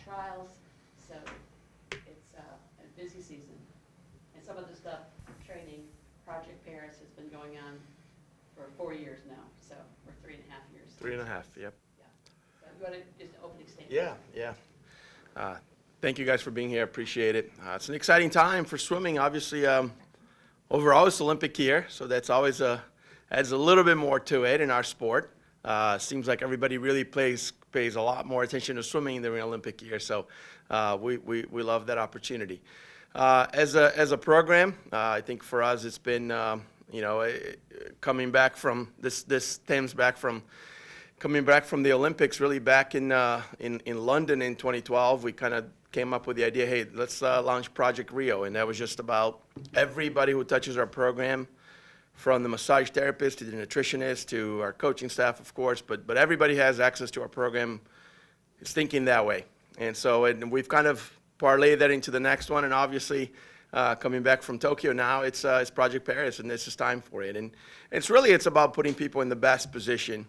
trials, so it's a busy season. And some of the stuff, training, Project Paris has been going on for 4 years now, so, or 3.5 years. 3.5, yep. Yeah. So you want to just opening statement? Yeah, yeah. Uh, Thank you guys for being here. Appreciate it. It's an exciting time for swimming. Obviously, overall it's Olympic year, so that's always adds a little bit more to it in our sport. Seems like everybody really pays a lot more attention to swimming during Olympic year, so we love that opportunity. As a program, I think for us it's been coming back from this stems back from coming back from the Olympics, really back in London in 2012. We kind of came up with the idea, hey, let's launch Project Rio, and that was just about everybody who touches our program, from the massage therapist to the nutritionist to our coaching staff, of course, but everybody has access to our program is thinking that way. And so we've kind of parlayed that into the next one, and obviously coming back from Tokyo now, it's Project Paris, and this is time for it. And it's about putting people in the best position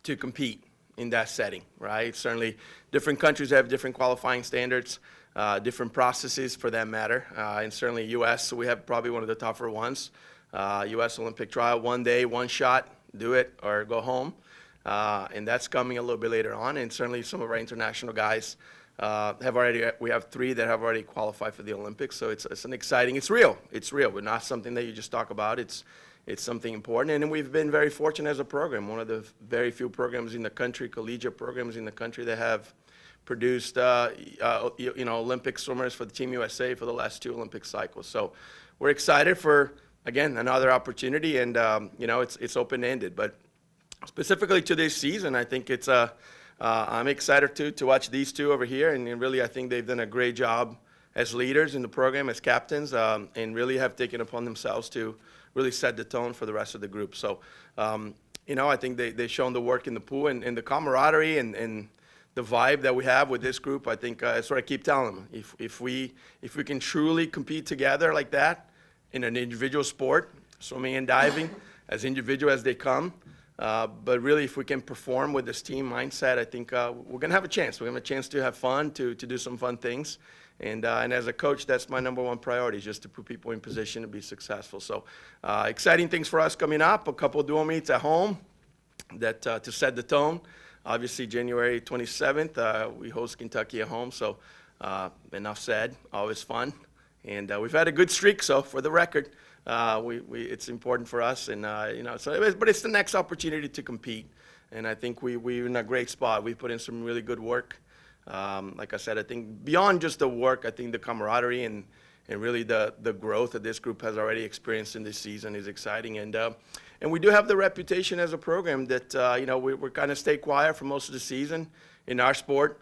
to compete in that setting, right? Certainly different countries have different qualifying standards, different processes for that matter, and certainly U.S., so we have probably one of the tougher ones. U.S. Olympic trial, 1 day, 1 shot, do it or go home. And that's coming a little bit later on. And certainly some of our international guys we have 3 that have already qualified for the Olympics. So it's an exciting, it's real, but not something that you just talk about. It's something important. And we've been very fortunate as a program, one of the very few programs in the country, collegiate programs in the country that have produced, Olympic swimmers for the Team USA for the last 2 Olympic cycles. So we're excited for, again, another opportunity, and it's open-ended. But specifically to this season, I think I'm excited to watch these 2 over here, and really I think they've done a great job as leaders in the program, as captains, and really have taken upon themselves to really set the tone for the rest of the group. So, I think they've shown the work in the pool and the camaraderie and the vibe that we have with this group. I think that's what I keep telling them. If we can truly compete together like that, in an individual sport, swimming and diving, as individual as they come. But really, if we can perform with this team mindset, I think we're going to have a chance. We're going to have a chance to have fun, to do some fun things. And as a coach, that's my number 1 priority, is just to put people in position to be successful. So exciting things for us coming up, a couple of dual meets at home that to set the tone. Obviously, January 27th, we host Kentucky at home. So enough said, always fun. And we've had a good streak, so for the record, it's important for us. And, but it's the next opportunity to compete. And I think we're in a great spot. We put in some really good work. Like I said, I think beyond just the work, I think the camaraderie and really the growth that this group has already experienced in this season is exciting. And we do have the reputation as a program that, we're kind of stay quiet for most of the season. In our sport,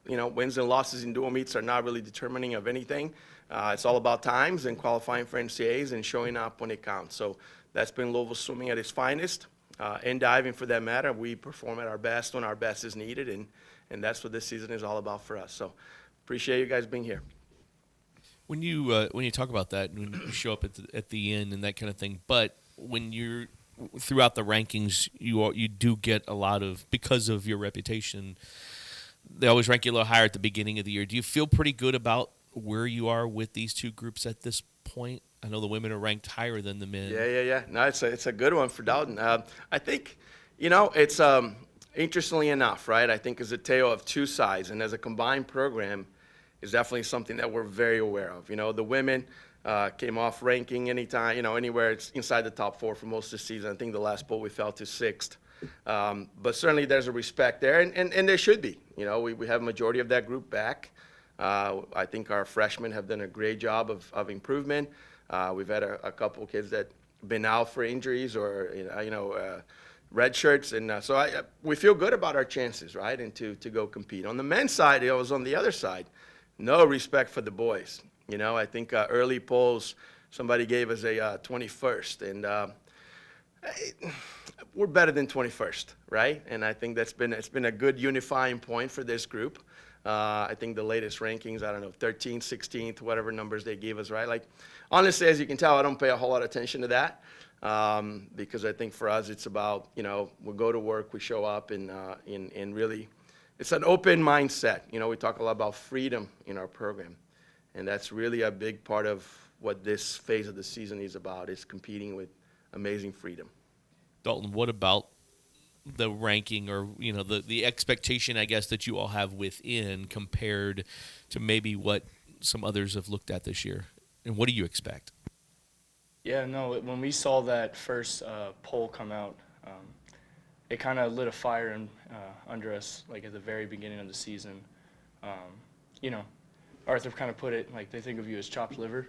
wins and losses in dual meets are not really determining of anything. It's all about times and qualifying for NCAAs and showing up when it counts. So that's been Louisville swimming at its finest, and diving for that matter. We perform at our best when our best is needed, and that's what this season is all about for us. So appreciate you guys being here. When you talk about that, and when you show up at the end and that kind of thing, but when you're throughout the rankings, you do get a lot of, because of your reputation, they always rank you a little higher at the beginning of the year. Do you feel pretty good about where you are with these 2 groups at this point? I know the women are ranked higher than the men. Yeah. No, it's a good one for Dalton. I think, it's interestingly enough, right? I think it's a tale of 2 sides, and as a combined program, is definitely something that we're very aware of. The women came off ranking anywhere it's inside the top 4 for most of the season. I think the last poll we fell to 6th. But certainly there's a respect there, and there should be. We have a majority of that group back. I think our freshmen have done a great job of improvement. We've had a couple of kids that been out for injuries or red shirts, and so we feel good about our chances, right, and to go compete. On the men's side, it was on the other side. No respect for the boys. I think early polls, somebody gave us a 21st, and we're better than 21st, right? And I think it's been a good unifying point for this group. I think the latest rankings, 13th, 16th, whatever numbers they gave us, right? Like, honestly, as you can tell, I don't pay a whole lot of attention to that, because I think for us it's about, we go to work, we show up, and really it's an open mindset. You know, we talk a lot about freedom in our program, and that's really a big part of what this phase of the season is about, is competing with amazing freedom. Dalton, what about the ranking, or the expectation, I guess, that you all have within compared to maybe what some others have looked at this year? And what do you expect? Yeah, no, when we saw that first poll come out, it kind of lit a fire under us, like at the very beginning of the season. You know, Arthur kind of put it like they think of you as chopped liver.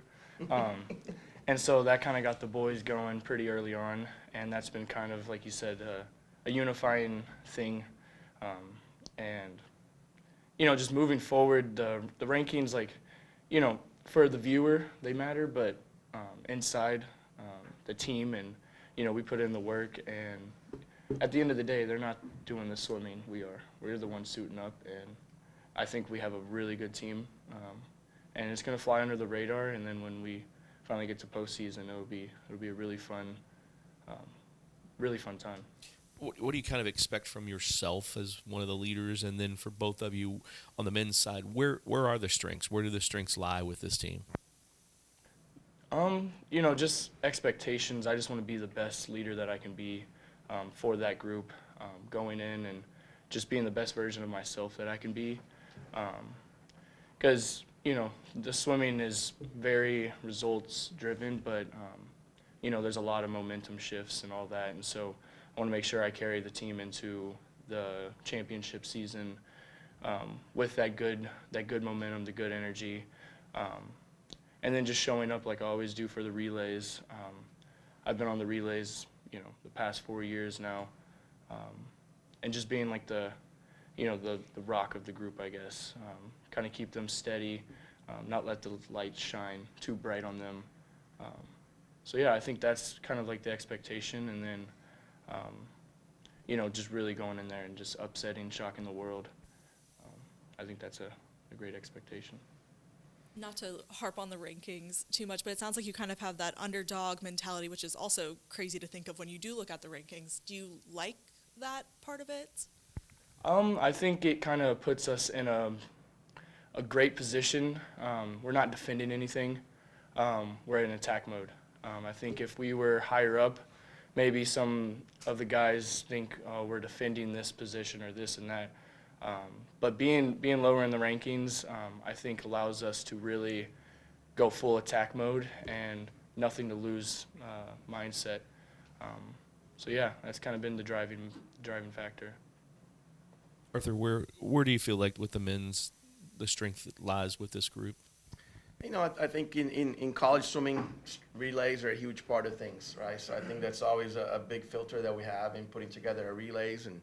And so that kind of got the boys going pretty early on, and that's been kind of, like you said, a unifying thing. And, just moving forward, the rankings, like, for the viewer, they matter, but inside the team, and, we put in the work, and at the end of the day, they're not doing the swimming, we are. We're the ones suiting up, and I think we have a really good team, and it's going to fly under the radar, and then when we finally get to postseason, it'll be a really fun time. What do you kind of expect from yourself as one of the leaders, and then for both of you on the men's side, where are the strengths? Where do the strengths lie with this team? Just expectations. I just want to be the best leader that I can be for that group, going in and just being the best version of myself that I can be. Because, the swimming is very results driven, but, there's a lot of momentum shifts and all that. And so I want to make sure I carry the team into the championship season with that good momentum, the good energy. And then just showing up like I always do for the relays. I've been on the relays, the past 4 years now. And just being like the rock of the group, I guess. Kind of keep them steady, not let the light shine too bright on them. So yeah, I think that's kind of like the expectation, and then, just really going in there and just upsetting, shocking the world. I think that's a great expectation. Not to harp on the rankings too much, but it sounds like you kind of have that underdog mentality, which is also crazy to think of when you do look at the rankings. Do you like that part of it? I think it kind of puts us in a great position. We're not defending anything. We're in attack mode. I think if we were higher up, maybe some of the guys think, oh, we're defending this position or this and that. But being lower in the rankings, I think allows us to really go full attack mode and nothing to lose mindset. So yeah, that's kind of been the driving factor. Arthur, where do you feel like with the men's, the strength lies with this group? I think in college swimming, relays are a huge part of things, right? So I think that's always a big filter that we have in putting together our relays and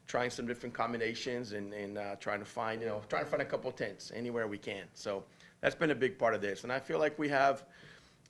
trying some different combinations and trying to find a couple of tenths anywhere we can. So that's been a big part of this. And I feel like we have,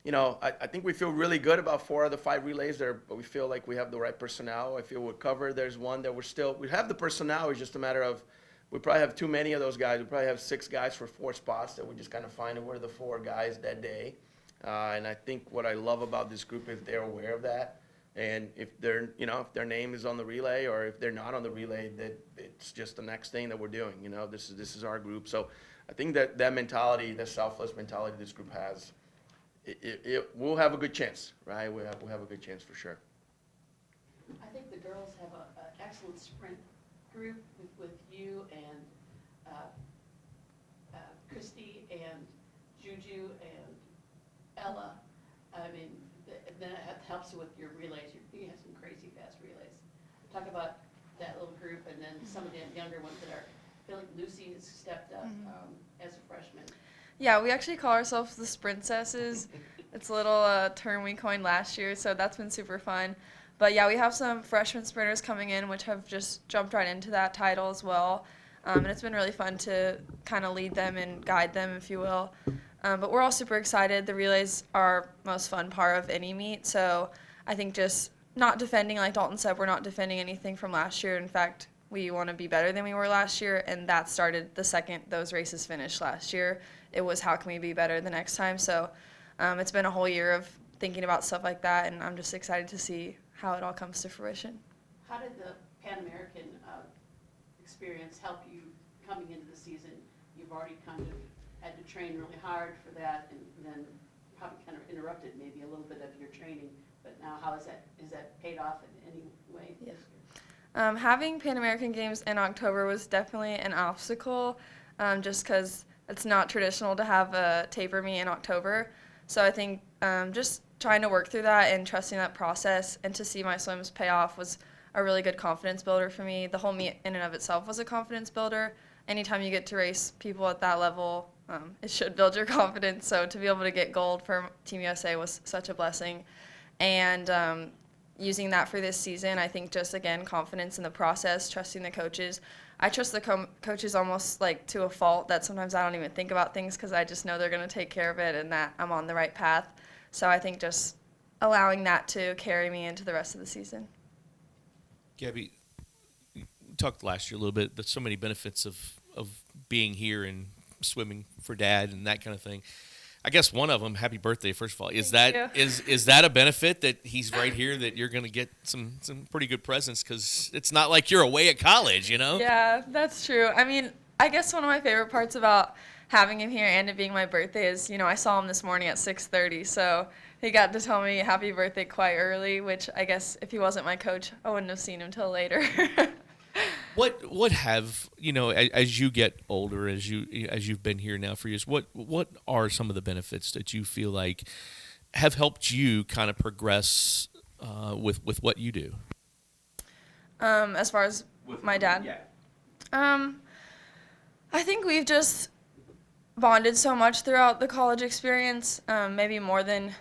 I think we feel really good about 4 of the 5 relays there, but we feel like we have the right personnel. I feel we're covered. There's one that we have the personnel. It's just a matter of, we probably have too many of those guys. We probably have 6 guys for 4 spots that we just kind of find where the 4 guys that day. And I think what I love about this group is they're aware of that. And if if their name is on the relay, or if they're not on the relay, that it's just the next thing that we're doing. This is our group. So I think that mentality, that selfless mentality this group has, we'll have a good chance, right? We'll have a good chance for sure. I think the girls have an excellent sprint group with you and Christy and Juju and Ella. I mean, then it helps with your relays. You have some crazy fast relays. Talk about that little group, and then some of the younger ones that are. I feel like Lucy has stepped up as a freshman. Yeah, we actually call ourselves the Sprincesses. It's a little term we coined last year, so that's been super fun. But yeah, we have some freshman sprinters coming in, which have just jumped right into that title as well. And it's been really fun to kind of lead them and guide them, if you will. But we're all super excited. The relays are most fun part of any meet. So I think just not defending, like Dalton said, we're not defending anything from last year. In fact, we want to be better than we were last year. And that started the second those races finished last year. It was how can we be better the next time. So it's been a whole year of thinking about stuff like that. And I'm just excited to see how it all comes to fruition. How did the Pan American experience help you coming into the season? You've already kind of had to train really hard for that, and then probably kind of interrupted maybe a little bit of your training, but now how is that paid off in any way? Yeah. Having Pan American Games in October was definitely an obstacle, just because it's not traditional to have a taper meet in October. So I think just trying to work through that and trusting that process and to see my swims pay off was a really good confidence builder for me. The whole meet in and of itself was a confidence builder. Anytime you get to race people at that level, it should build your confidence. So to be able to get gold for Team USA was such a blessing. And using that for this season, I think just, again, confidence in the process, trusting the coaches. I trust the coaches almost like to a fault that sometimes I don't even think about things because I just know they're going to take care of it and that I'm on the right path. So I think just allowing that to carry me into the rest of the season. Gabby, we talked last year a little bit. There's so many benefits of being here and swimming for Dad and that kind of thing. I guess one of them, happy birthday, first of all. Is Thank that a benefit that he's right here, that you're going to get some pretty good presents? Because it's not like you're away at college, you know? Yeah, that's true. I mean, I guess one of my favorite parts about having him here and it being my birthday is, I saw him this morning at 6:30, so he got to tell me happy birthday quite early, which I guess if he wasn't my coach, I wouldn't have seen him till later. What have, as you get older, as you've been here now for years, what are some of the benefits that you feel like have helped you kind of progress with what you do? As far as my dad? Yeah. I think we've just bonded so much throughout the college experience, maybe more than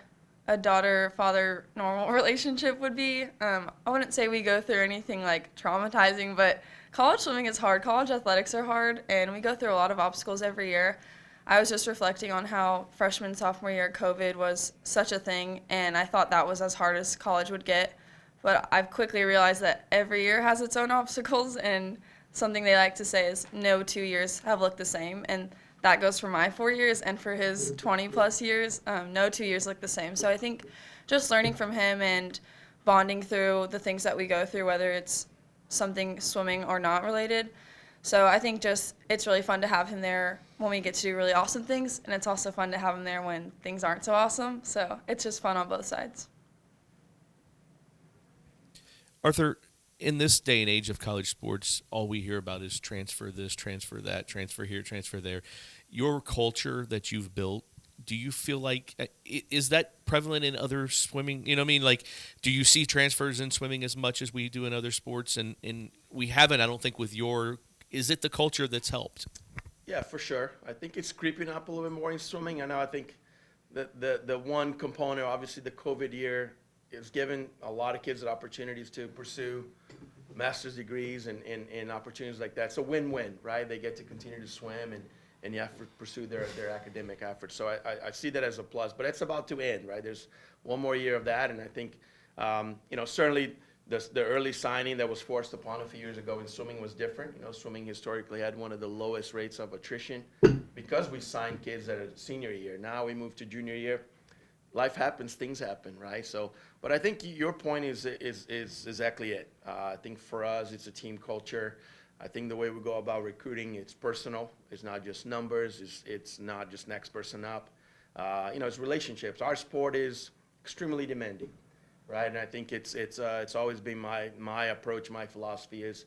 a daughter-father normal relationship would be. I wouldn't say we go through anything like traumatizing, but college swimming is hard. College athletics are hard, and we go through a lot of obstacles every year. I was just reflecting on how freshman, sophomore year COVID was such a thing, and I thought that was as hard as college would get. But I've quickly realized that every year has its own obstacles, and something they like to say is no 2 years have looked the same, and that goes for my 4 years, and for his 20-plus years, no 2 years look the same. So I think just learning from him and bonding through the things that we go through, whether it's something swimming or not related. So I think just it's really fun to have him there when we get to do really awesome things, and it's also fun to have him there when things aren't so awesome. So it's just fun on both sides. Arthur, in this day and age of college sports, all we hear about is transfer this, transfer that, transfer here, transfer there. Your culture that you've built, do you feel like, is that prevalent in other swimming? You know what I mean? Like, do you see transfers in swimming as much as we do in other sports? And we haven't, I don't think, with your, is it the culture that's helped? Yeah, for sure. I think it's creeping up a little bit more in swimming. I think the one component, obviously the COVID year, is giving a lot of kids the opportunities to pursue master's degrees and opportunities like that. It's a win-win, right? They get to continue to swim and you have to pursue their academic efforts. So I see that as a plus, but it's about to end, right? There's one more year of that, and I think, certainly the early signing that was forced upon a few years ago in swimming was different. Swimming historically had one of the lowest rates of attrition because we signed kids at a senior year. Now we move to junior year. Life happens, things happen, right? So, but I think your point is exactly it. I think for us, it's a team culture. I think the way we go about recruiting, it's personal. It's not just numbers. It's not just next person up. It's relationships. Our sport is extremely demanding, right? And I think it's always been my approach, my philosophy is,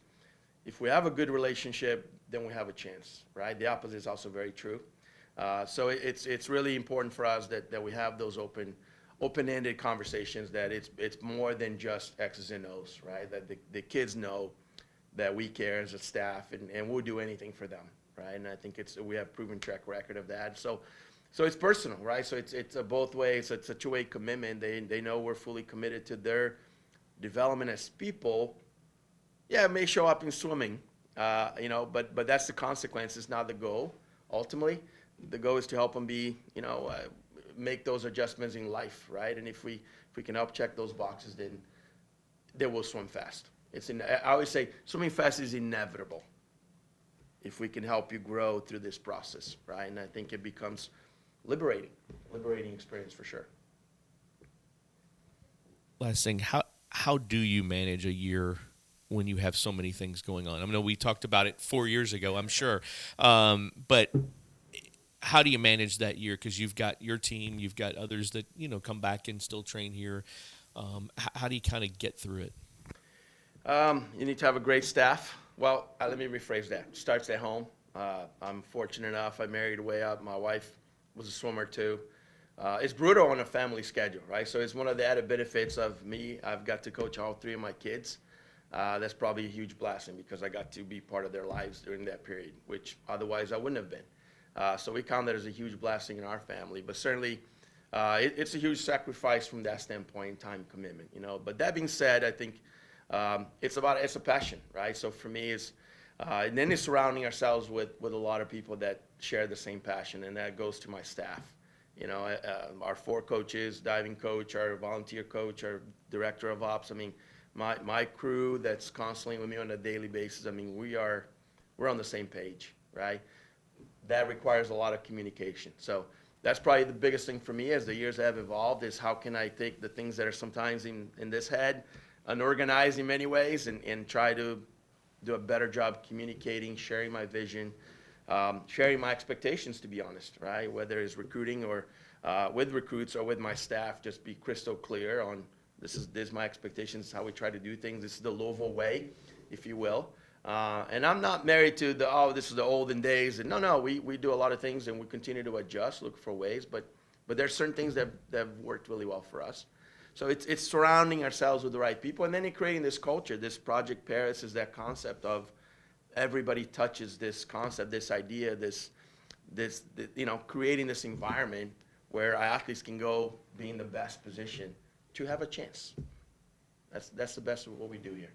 if we have a good relationship, then we have a chance, right? The opposite is also very true. So it's really important for us that we have those open-ended conversations, that it's more than just X's and O's, right? That the kids know that we care as a staff and we'll do anything for them, right? And I think we have proven track record of that. So it's personal, right? So it's a both ways. It's a two-way commitment. They know we're fully committed to their development as people. Yeah, it may show up in swimming, but that's the consequence. It's not the goal. Ultimately, the goal is to help them make those adjustments in life, right? And if we can help check those boxes, then they will swim fast. I always say swimming fast is inevitable if we can help you grow through this process, right? And I think it becomes liberating experience for sure. Last thing, how do you manage a year when you have so many things going on? I know we talked about it 4 years ago, I'm sure, but how do you manage that year? Because you've got your team, you've got others that come back and still train here. How do you kind of get through it? You need to have a great staff. Well, let me rephrase that. Starts at home. I'm fortunate enough. I married way up. My wife was a swimmer too. It's brutal on a family schedule, right? So it's one of the added benefits of me. I've got to coach all 3 of my kids. That's probably a huge blessing because I got to be part of their lives during that period, which otherwise I wouldn't have been. So we count that as a huge blessing in our family. But certainly, it's a huge sacrifice from that standpoint, time commitment, But that being said, I think it's a passion, right? So for me, and then it's surrounding ourselves with a lot of people that share the same passion, and that goes to my staff. Our 4 coaches, diving coach, our volunteer coach, our director of ops. I mean, my crew that's constantly with me on a daily basis. I mean, we're on the same page, right? That requires a lot of communication. So that's probably the biggest thing for me as the years have evolved is how can I take the things that are sometimes in this head, unorganized in many ways, and try to do a better job communicating, sharing my vision, sharing my expectations, to be honest, right? Whether it's recruiting or with recruits or with my staff, just be crystal clear on this is my expectations, how we try to do things. This is the Louisville way, if you will. And I'm not married to this is the olden days. And no, we do a lot of things and we continue to adjust, look for ways. But there's certain things that have worked really well for us. So it's surrounding ourselves with the right people, and then in creating this culture. This Project Paris is that concept of everybody touches this concept, this idea, this creating this environment where our athletes can go be in the best position to have a chance. That's the best of what we do here.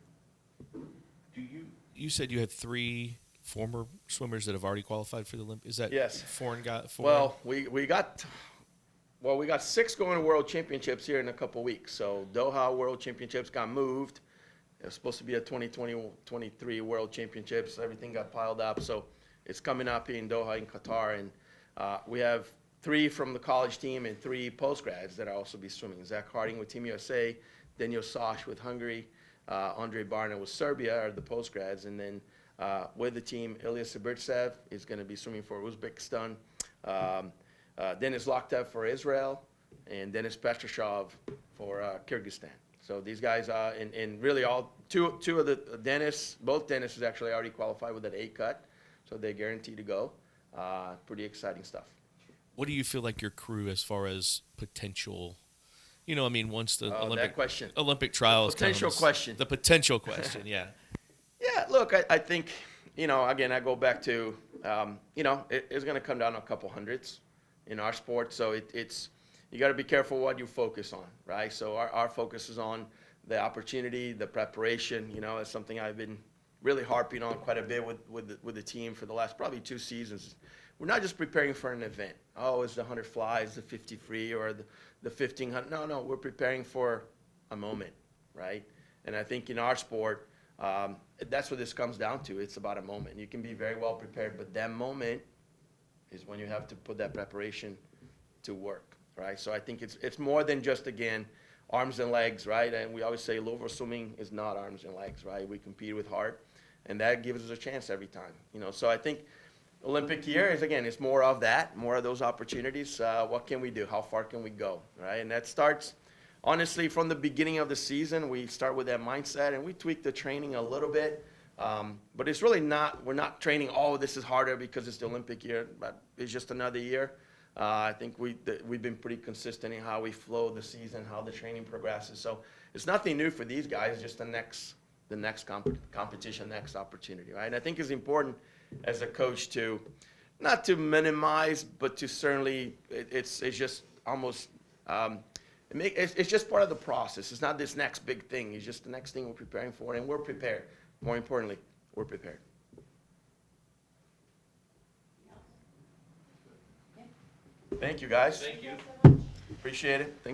You said you had 3 former swimmers that have already qualified for the Olympics. Is that Yes. foreign? Well, we got 6 going to World Championships here in a couple weeks. So Doha World Championships got moved. It was supposed to be a 2023 World Championships. Everything got piled up. So it's coming up here in Doha in Qatar. And we have 3 from the college team and 3 post-grads that will also be swimming. Zach Harding with Team USA, Daniel Sosh with Hungary, Andre Barna with Serbia are the post-grads. And then with the team, Ilya Sabirtsev is going to be swimming for Uzbekistan. Denis Loktev for Israel, and Denis Petrashov for Kyrgyzstan. So these guys and really all two of the both Dennis is actually already qualified with an A cut, so they're guaranteed to go. Pretty exciting stuff. What do you feel like your crew as far as potential? Once the Olympic trials Potential comes, question. The potential question, yeah. Yeah, look, I think, again, I go back to, it's going to come down to a couple hundreds in our sport. So it's you got to be careful what you focus on, right? So our focus is on the opportunity, the preparation. It's something I've been really harping on quite a bit with the team for the last probably 2 seasons. We're not just preparing for an event. Oh, it's the 100 flies, the 50 free, or the 1500. No, we're preparing for a moment, right? And I think in our sport, that's what this comes down to. It's about a moment. You can be very well prepared, but that moment is when you have to put that preparation to work, right? So I think it's more than just, again, arms and legs, right? And we always say Louisville swimming is not arms and legs, right? We compete with heart, and that gives us a chance every time, So I think Olympic year is, again, it's more of that, more of those opportunities. What can we do? How far can we go, right? And that starts, honestly, from the beginning of the season. We start with that mindset, and we tweak the training a little bit. But it's really not, we're not training, this is harder because it's the Olympic year, but it's just another year. I think we've been pretty consistent in how we flow the season, how the training progresses. So it's nothing new for these guys, just the next competition, next opportunity, right? And I think it's important as a coach to, not to minimize, but to certainly, it's just almost, it's just part of the process. It's not this next big thing. It's just the next thing we're preparing for, and we're prepared. More importantly, we're prepared. Thank you, guys. Thank you. Appreciate it. Thanks.